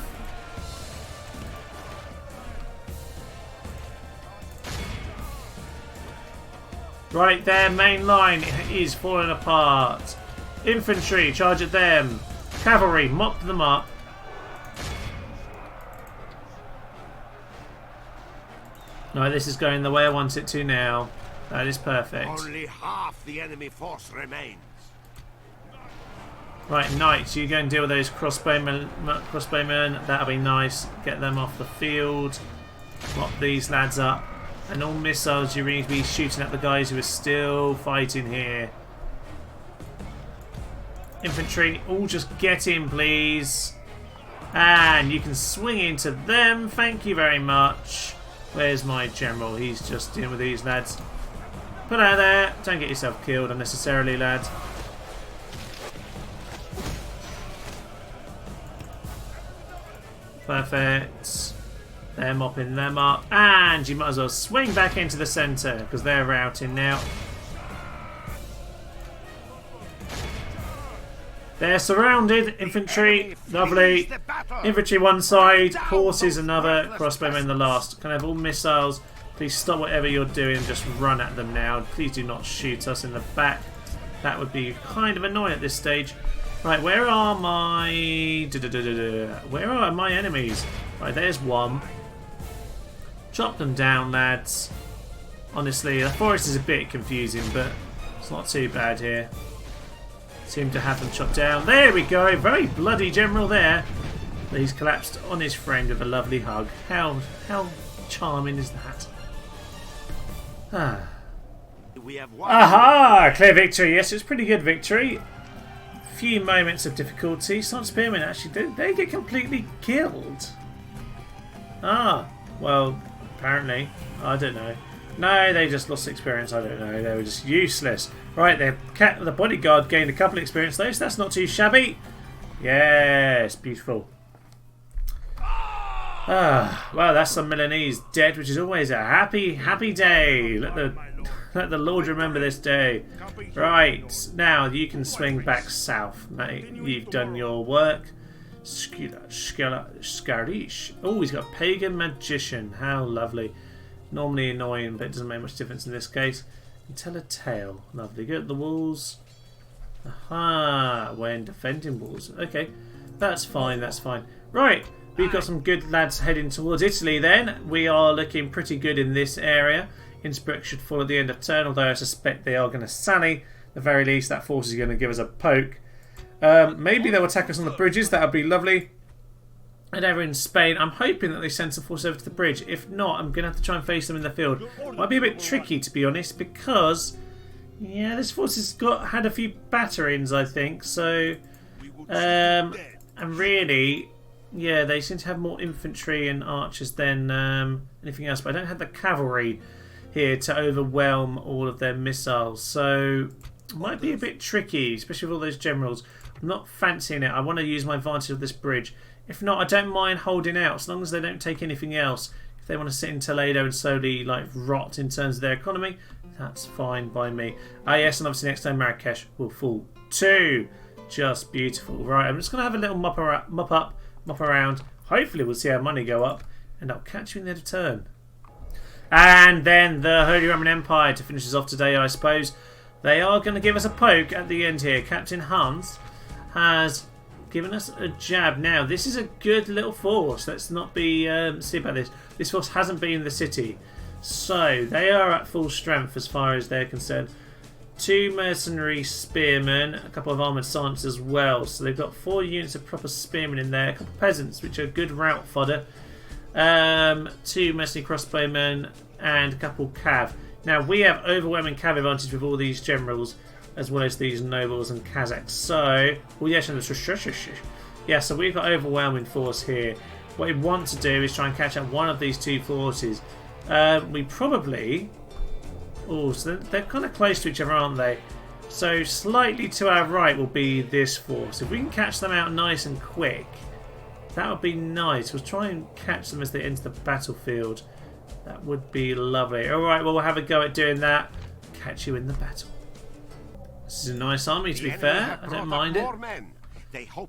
Right, their main line is falling apart. Infantry, charge at them. Cavalry, mop them up. No, this is going the way I want it to now. That is perfect. Only half the enemy force remains. Right, knights, you go and deal with those crossbowmen. That'll be nice. Get them off the field. Mop these lads up. And all missiles, you really need to be shooting at the guys who are still fighting here. infantry, all just get in, please. And you can swing into them. Thank you very much. Where's my general? He's just dealing with these lads. Put out there. Don't get yourself killed unnecessarily, lads. Perfect. They're mopping them up. And you might as well swing back into the centre because they're routing now. They're surrounded. Infantry. Lovely. Infantry one side. Horses another. Crossbowmen the last. Can I have all missiles? Please stop whatever you're doing and just run at them now. Please do not shoot us in the back. That would be kind of annoying at this stage. Right, where are my... Where are my enemies? Right, there's one. Chop them down, lads. Honestly, the forest is a bit confusing, but it's not too bad here. Seem to have them chopped down. There we go. Very bloody general there. He's collapsed on his friend with a lovely hug. How charming is that? Ah. Aha! Clear victory. Yes, it was a pretty good victory. Few moments of difficulty. Some spearmen actually they get completely killed. Ah, well, apparently. I don't know. No, they just lost experience. I don't know. They were just useless. Right, the bodyguard gained a couple of experience though, so that's not too shabby. Yes, beautiful. Ah, well, that's some Milanese dead, which is always a happy day. Let the Lord remember this day. Right, now you can swing back south, mate. You've done your work. Skirmishes. Oh, he's got Pagan Magician. How lovely. Normally annoying, but it doesn't make much difference in this case. And tell a tale. Lovely. Go at the walls. Aha, when defending walls. Okay, that's fine, that's fine. Right, we've got some good lads heading towards Italy then. We are looking pretty good in this area. Innsbruck should fall at the end of turn, although I suspect they are going to sally. At the very least, that force is going to give us a poke. Maybe they'll attack us on the bridges. That would be lovely. And over in Spain, I'm hoping that they send some force over to the bridge. If not, I'm going to have to try and face them in the field. Might be a bit tricky, to be honest, because yeah, this force has had a few batterings, I think. So, and really, yeah, they seem to have more infantry and archers than anything else. But I don't have the cavalry here to overwhelm all of their missiles, so it might be a bit tricky, especially with all those generals. I'm not fancying it. I want to use my advantage of this bridge. If not, I don't mind holding out, as long as they don't take anything else. If they want to sit in Toledo and slowly rot in terms of their economy, that's fine by me. Ah yes, and obviously next time Marrakesh will fall too. Just beautiful. Right, I'm just going to have a little mop around. Hopefully we'll see our money go up, and I'll catch you in the end of turn. And then the Holy Roman Empire to finish us off today, I suppose. They are going to give us a poke at the end here. Captain Hans has given us a jab. Now, this is a good little force. Let's not be silly about this. This force hasn't been in the city. So, they are at full strength as far as they're concerned. 2 mercenary spearmen, a couple of armoured sergeants as well. So, they've got 4 units of proper spearmen in there. A couple of peasants, which are good route fodder. 2 mercenary crossbowmen and a couple cav. Now we have overwhelming cav advantage with all these generals as well as these nobles and Kazakhs. So, well, yes, yeah, so we've got overwhelming force here. What we want to do is try and catch up one of these 2 forces. We probably... Oh, so they're kind of close to each other, aren't they? So slightly to our right will be this force. If we can catch them out nice and quick, that would be nice. We'll try and catch them as they enter the battlefield. That would be lovely. Alright, well, we'll have a go at doing that. Catch you in the battle. This is a nice army, to be fair. I don't mind it.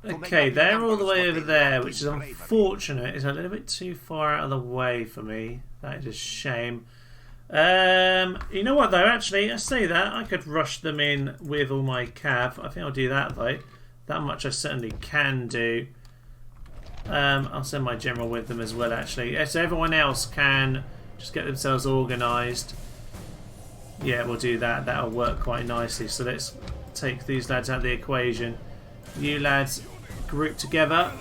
Okay, they're all the way over there, which is unfortunate. It's a little bit too far out of the way for me. That is a shame. You know what, though? Actually, I say that. I could rush them in with all my cav. I think I'll do that, though. That much I certainly can do. I'll send my general with them as well, actually. So everyone else can just get themselves organised. Yeah, we'll do that. That'll work quite nicely. So let's take these lads out of the equation. You lads group together.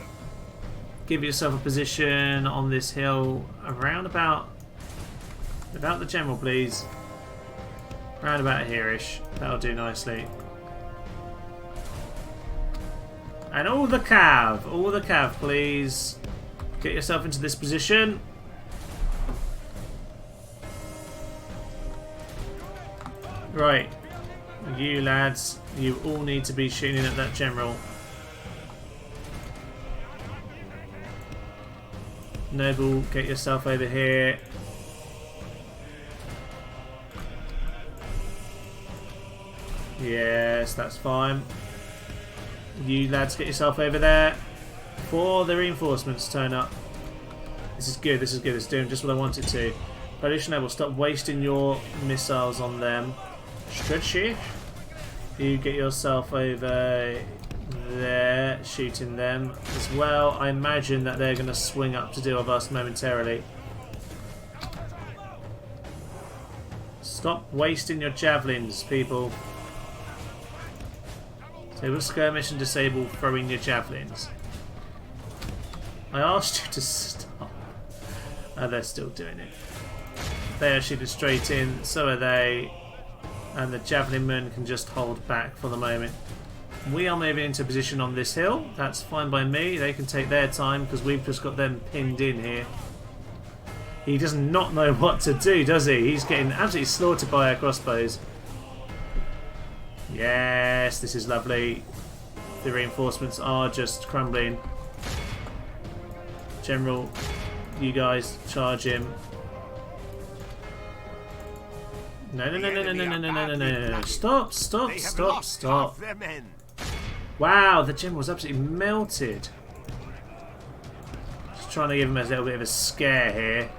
Give yourself a position on this hill around about the general, please. Round about here-ish. That'll do nicely. And all the cav, please. Get yourself into this position. Right. You lads, you all need to be shooting at that general. Noble, get yourself over here. Yes, that's fine. You lads, get yourself over there before the reinforcements turn up. This is good, this is good. It's doing just what I want it to. Polish Noble, stop wasting your missiles on them. Stretchy. You get yourself over there, shooting them as well. I imagine that they're going to swing up to deal with us momentarily. Stop wasting your javelins, people. Disable skirmish and disable throwing your javelins. I asked you to stop. Oh, they're still doing it. They are shooting straight in, so are they. And the javelin men can just hold back for the moment. We are moving into position on this hill. That's fine by me. They can take their time because we've just got them pinned in here. He does not know what to do, does he? He's getting absolutely slaughtered by our crossbows. Yes, this is lovely. The reinforcements are just crumbling. General, you guys charge him. No. Stop. Wow, the general's absolutely melted. Just trying to give him a little bit of a scare here.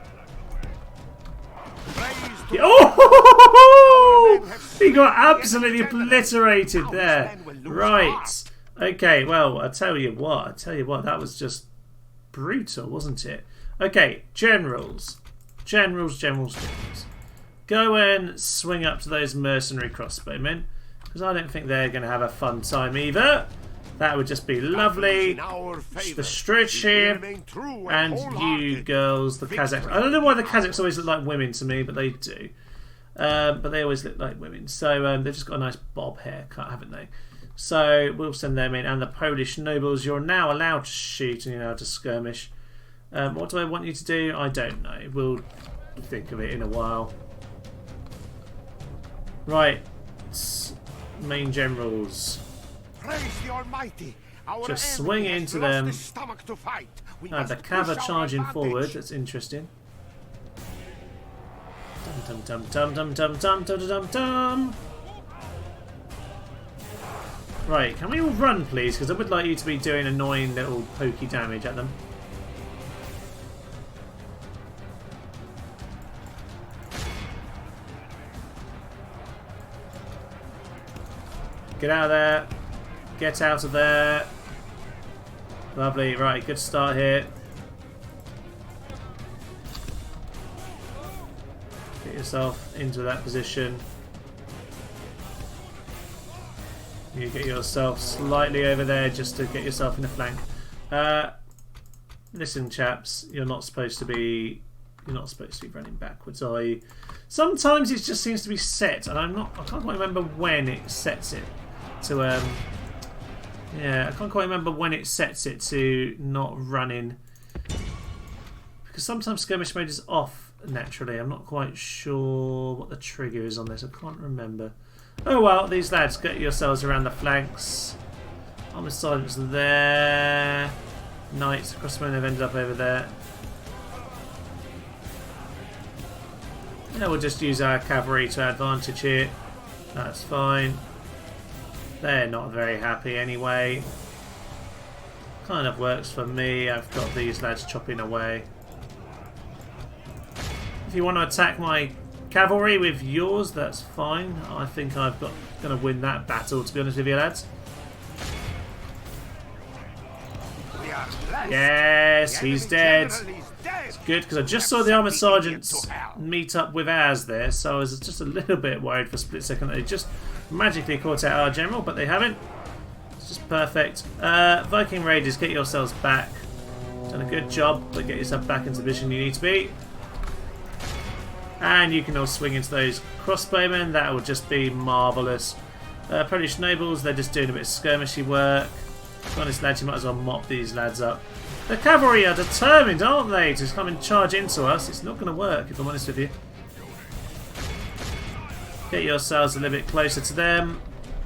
Oh! He got absolutely obliterated there. Right. Okay, well, I tell you what, that was just brutal, wasn't it? Okay, generals. Go and swing up to those mercenary crossbowmen, because I don't think they're going to have a fun time either. That would just be lovely. The stretch here, and you girls, the Kazakhs. I don't know why the Kazakhs always look like women to me, but they do. But they always look like women. So they've just got a nice bob haircut, haven't they? So we'll send them in. And the Polish nobles, you're now allowed to shoot and you're allowed to skirmish. What do I want you to do? I don't know. We'll think of it in a while. Right. Main generals. Praise the Almighty. Just swing into them. The cav are charging forward. That's interesting. Dum. Right, can we all run, please? Because I would like you to be doing annoying little pokey damage at them. Get out of there. Get out of there. Lovely. Right, good start here. Get yourself into that position. You get yourself slightly over there just to get yourself in the flank. Listen, chaps, you're not supposed to be running backwards, are you? Sometimes it just seems to be set, and I can't quite remember when it sets it to yeah, I can't quite remember when it sets it to not running, because sometimes skirmish mode is off naturally. I'm not quite sure what the trigger is on this. I can't remember. Oh well, these lads, get yourselves around the flanks. Armored sergeants there. Knights, crossmen have ended up over there. Yeah, we'll just use our cavalry to advantage here. That's fine. They're not very happy anyway. Kind of works for me. I've got these lads chopping away. If you want to attack my cavalry with yours, that's fine. I think I'm going to win that battle, to be honest with you, lads. Yes, he's dead. It's good, because I just saw the armoured sergeants meet up with ours there, so I was just a little bit worried for a split second that they just magically caught out our general, but they haven't. It's just perfect. Viking Raiders, get yourselves back. Done a good job, but get yourself back into the position you need to be. And you can all swing into those crossbowmen. That will just be marvellous. Polish nobles, they're just doing a bit of skirmishy work. To be honest, lads, you might as well mop these lads up. The cavalry are determined, aren't they, to come and charge into us. It's not going to work, if I'm honest with you. Get yourselves a little bit closer to them.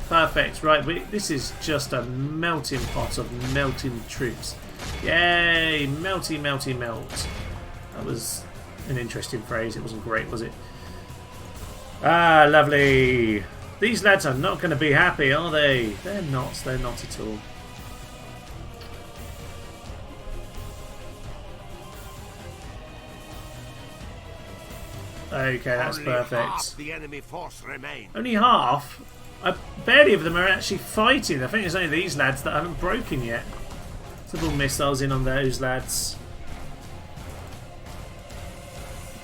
Perfect. Right, this is just a melting pot of melting troops. Yay! Melty, melty, melt. That was an interesting phrase. It wasn't great, was it? Ah, lovely. These lads are not going to be happy, are they? They're not. They're not at all. Okay, that's perfect. Half the enemy force remain. Only half? Barely of them are actually fighting. I think it's only these lads that haven't broken yet. Several missiles in on those lads.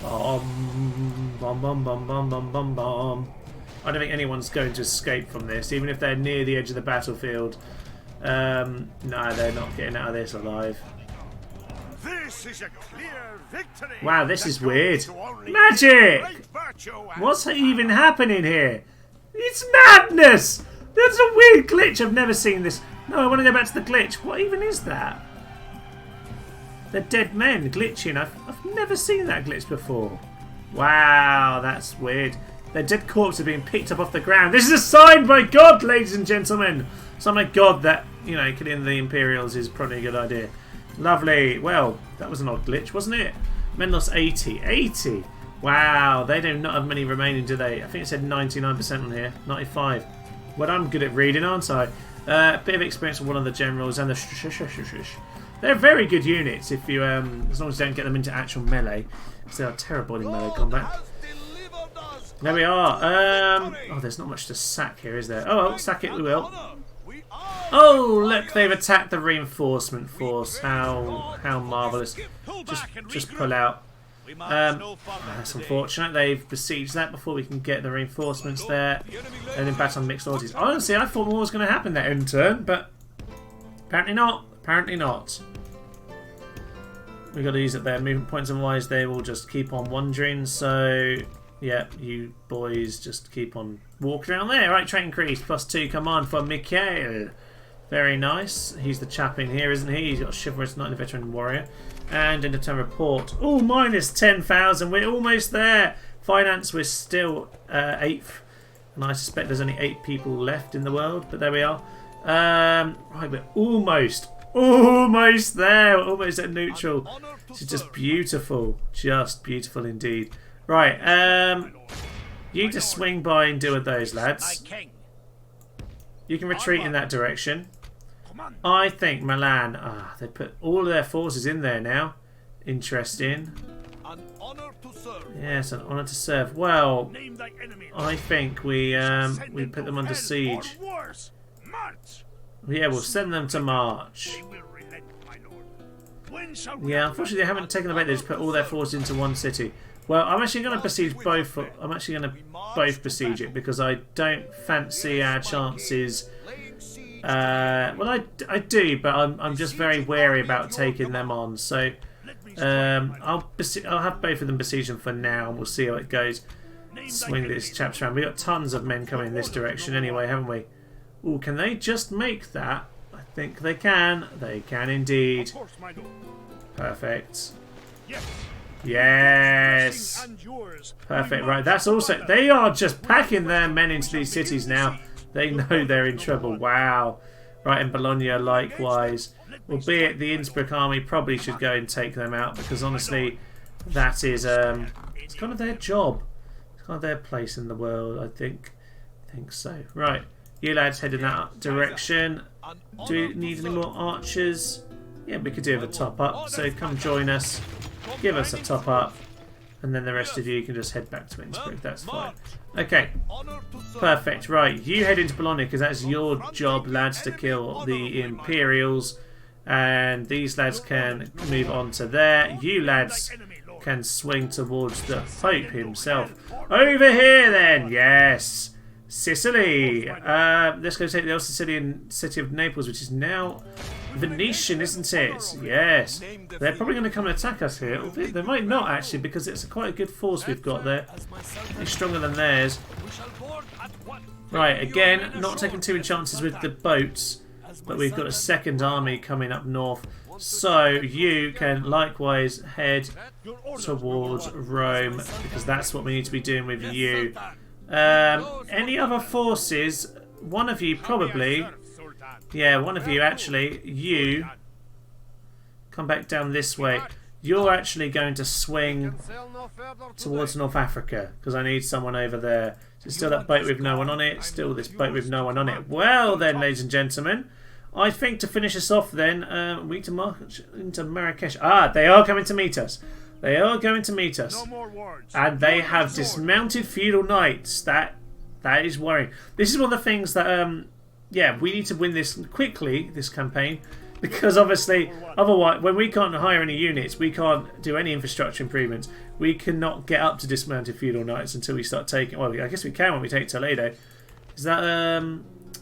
Bomb, bomb, bomb, bomb, bomb, bomb, bomb, bomb. I don't think anyone's going to escape from this, even if they're near the edge of the battlefield. No, they're not getting out of this alive. This is a clear victory. Wow, this is weird. Magic! What's even happening here? It's madness! That's a weird glitch. I've never seen this. No, I want to go back to the glitch. What even is that? They're dead men glitching. I've never seen that glitch before. Wow, that's weird. Their dead corpses are being picked up off the ground. This is a sign by God, ladies and gentlemen. So my God that, you know, killing the Imperials is probably a good idea. Lovely. Well, that was an odd glitch, wasn't it? Men lost 80. 80. Wow, they do not have many remaining, do they? I think it said 99% on here. 95. Well, I'm good at reading, aren't I? Bit of experience with one of the generals and the They're very good units if you, as long as you don't get them into actual melee, because they are terrible in melee combat. There we are. Oh, there's not much to sack here, is there? Oh, well, sack it we will. Oh, look, they've attacked the reinforcement force. How marvellous. Just pull out. That's unfortunate. They've besieged that before we can get the reinforcements there. And then back on mixed orders. Honestly, I thought more was going to happen there in turn, but apparently not. Apparently not. We've got to use it there. Movement points and wise, they will just keep on wandering. So, yeah, you boys just keep on walking around there. Right, trait increase, +2 command for Mikhail. Very nice. He's the chap in here, isn't he? He's got a chivalrous knight and a veteran warrior. And in the turn report. Oh, minus 10,000. We're almost there. Finance, we're still 8th. And I suspect there's only 8 people left in the world. But there we are. Right, we're almost there. We're almost at neutral. It's just beautiful. Just beautiful indeed. Right, you just swing by and deal with those lads. You can retreat in that direction. I think Milan, they put all of their forces in there now. Interesting. Yes, an honour to serve. Well, I think we put them under siege. Yeah, we'll send them to march. Yeah, unfortunately they haven't taken the bait. They just put all their forces into one city. Well, I'm actually going to besiege both. I'm actually going to both besiege it because I don't fancy our chances. Well, I do, but I'm just very wary about taking them on. So I'll have both of them besiege them for now, and we'll see how it goes. Swing these chaps around. We've got tons of men coming in this direction anyway, haven't we? Oh, can they just make that? I think they can. They can indeed. Perfect. Yes. Perfect. Right, that's also... They are just packing their men into these cities now. They know they're in trouble. Wow. Right, in Bologna likewise. Albeit the Innsbruck army probably should go and take them out because honestly, that is... it's kind of their job. It's kind of their place in the world, I think. I think so. Right. You lads head in that direction. Do we need any more archers? Yeah, we could do with a top up. So come join us. Give us a top up. And then the rest of you can just head back to Innsbruck. That's fine. Okay. Perfect. Right. You head into Bologna because that's your job, lads, to kill the Imperials. And these lads can move on to there. You lads can swing towards the Pope himself. Over here then. Yes. Sicily. Let's go take the old Sicilian city of Naples, which is now Venetian, isn't it? Yes. They're probably going to come and attack us here. They might not, actually, because it's quite a good force we've got there. It's stronger than theirs. Right, again, not taking too many chances with the boats. but we've got a second army coming up north. So you can likewise head towards Rome, because that's what we need to be doing with you. Any other forces? One of you probably. Yeah, one of you actually. You come back down this way. You're actually going to swing towards North Africa, because I need someone over there. So still that boat with no one on it. Still this boat with no one on it. Well then, ladies and gentlemen, I think to finish us off then, we need to march into Marrakesh. Ah, they are coming to meet us. They are going to meet us. And they have dismounted feudal knights. That is worrying. This is one of the things that, yeah, we need to win this quickly, this campaign. Because obviously, otherwise, when we can't hire any units, we can't do any infrastructure improvements. We cannot get up to dismounted feudal knights until we start taking... Well, I guess we can when we take Toledo. Is that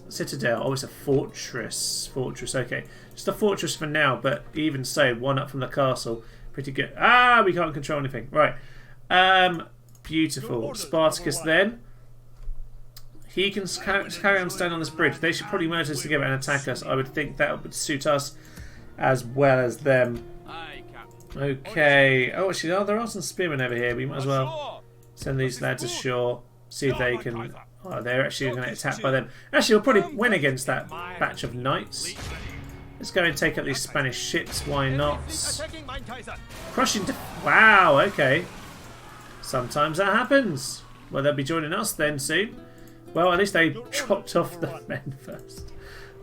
citadel? Oh, it's a fortress. Fortress, okay. Just a fortress for now, but even so, one up from the castle. Pretty good. Ah, we can't control anything. Right. Beautiful. Spartacus then. He can carry on standing on this bridge. They should probably merge us together and attack us. I would think that would suit us as well as them. Okay. Oh, actually, there are some spearmen over here. We might as well send these lads ashore. See if they can... Oh, they're actually going to get attacked by them. Actually, we'll probably win against that batch of knights. Let's go and take out these Spanish ships. Why not? Crushing... Wow, okay. Sometimes that happens. Well, they'll be joining us then soon. Well, at least they dropped off the men first.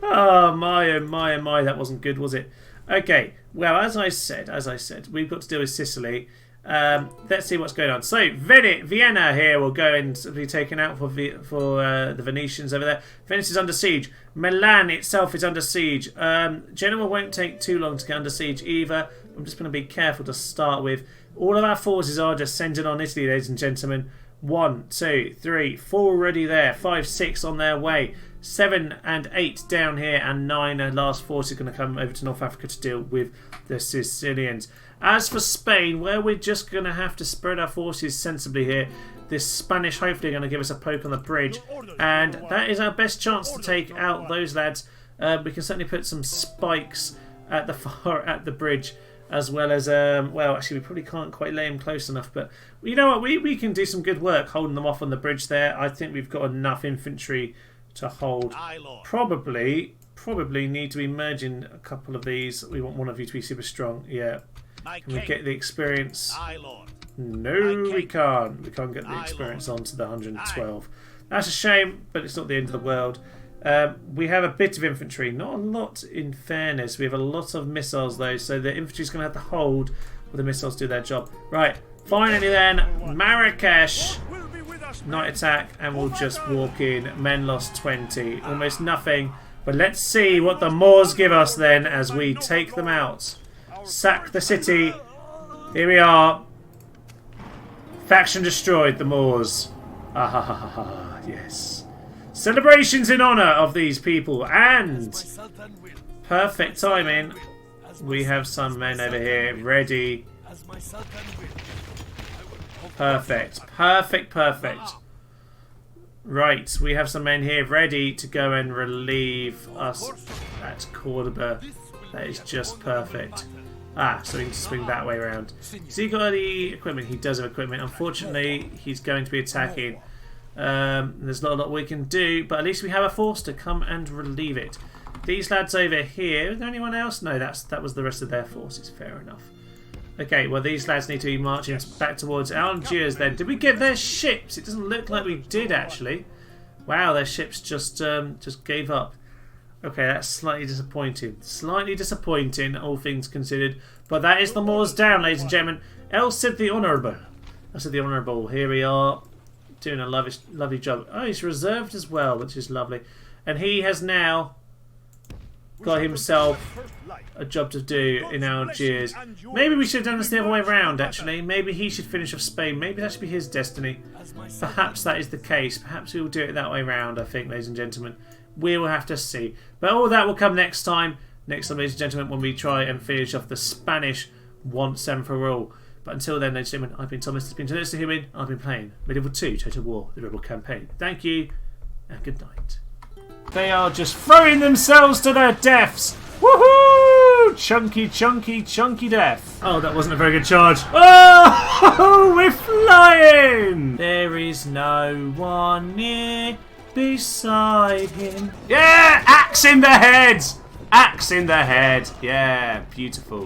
Oh my, oh my, oh my, that wasn't good, was it? Okay, well, as I said, we've got to deal with Sicily. Let's see what's going on. So, Vienna here will go and be taken out for the Venetians over there. Venice is under siege. Milan itself is under siege. Genoa won't take too long to get under siege either. I'm just going to be careful to start with. All of our forces are just centered on Italy, ladies and gentlemen. 1, 2, 3, 4 already there. 5, 6 on their way. 7 and 8 down here, and 9 and last force is going to come over to North Africa to deal with the Sicilians. As for Spain, where we're just going to have to spread our forces sensibly here, this Spanish hopefully going to give us a poke on the bridge, and that is our best chance to take out those lads. We can certainly put some spikes at the bridge, as well as well, actually we probably can't quite lay them close enough, but you know what, we can do some good work holding them off on the bridge there. I think we've got enough infantry to hold. Probably need to be merging a couple of these. We want one of you to be super strong. Yeah. Can we get the experience? No, we can't. We can't get the experience onto the 112. That's a shame, but it's not the end of the world. We have a bit of infantry, not a lot in fairness. We have a lot of missiles though, so the infantry's going to have to hold while the missiles do their job. Right, finally then, Marrakesh. Night attack, and we'll just walk in. Men lost 20, almost nothing. But let's see what the Moors give us then as we take them out. Sack the city. Here we are. Faction destroyed, the Moors. Ah ha ha ha ha, yes. Celebrations in honour of these people, and perfect timing. We have some men over here ready. Perfect. Right, we have some men here ready to go and relieve us at Cordoba. That is just perfect. Ah, so we need to swing that way around. Has he got any equipment? He does have equipment. Unfortunately, he's going to be attacking. There's not a lot we can do, but at least we have a force to come and relieve it. These lads over here, is there anyone else? No, that was the rest of their forces. Fair enough. Okay, well these lads need to be marching back towards Algiers then. Did we get their ships? It doesn't look like we did actually. Wow, their ships just gave up. Okay, that's slightly disappointing. Slightly disappointing, all things considered. But that is the Moors down, ladies and gentlemen. Cid the Honourable. Cid the Honourable. Here we are. Doing a lovely job. Oh, he's reserved as well, which is lovely. And he has now got himself a job to do in Algiers. Maybe we should have done this the other way around, actually. Maybe he should finish off Spain. Maybe that should be his destiny. Perhaps that is the case. Perhaps we will do it that way around, I think, ladies and gentlemen. We will have to see. But all that will come next time. Next time, ladies and gentlemen, when we try and finish off the Spanish once and for all. But until then, ladies and gentlemen, I've been Thomas. It's been Toledo Human. I've been playing Medieval 2 Total War, the Rebel Campaign. Thank you, and good night. They are just throwing themselves to their deaths. Woohoo! Chunky, chunky, chunky death. Oh, that wasn't a very good charge. Oh, we're flying. There is no one near beside him. Yeah, axe in the head. Axe in the head. Yeah, beautiful.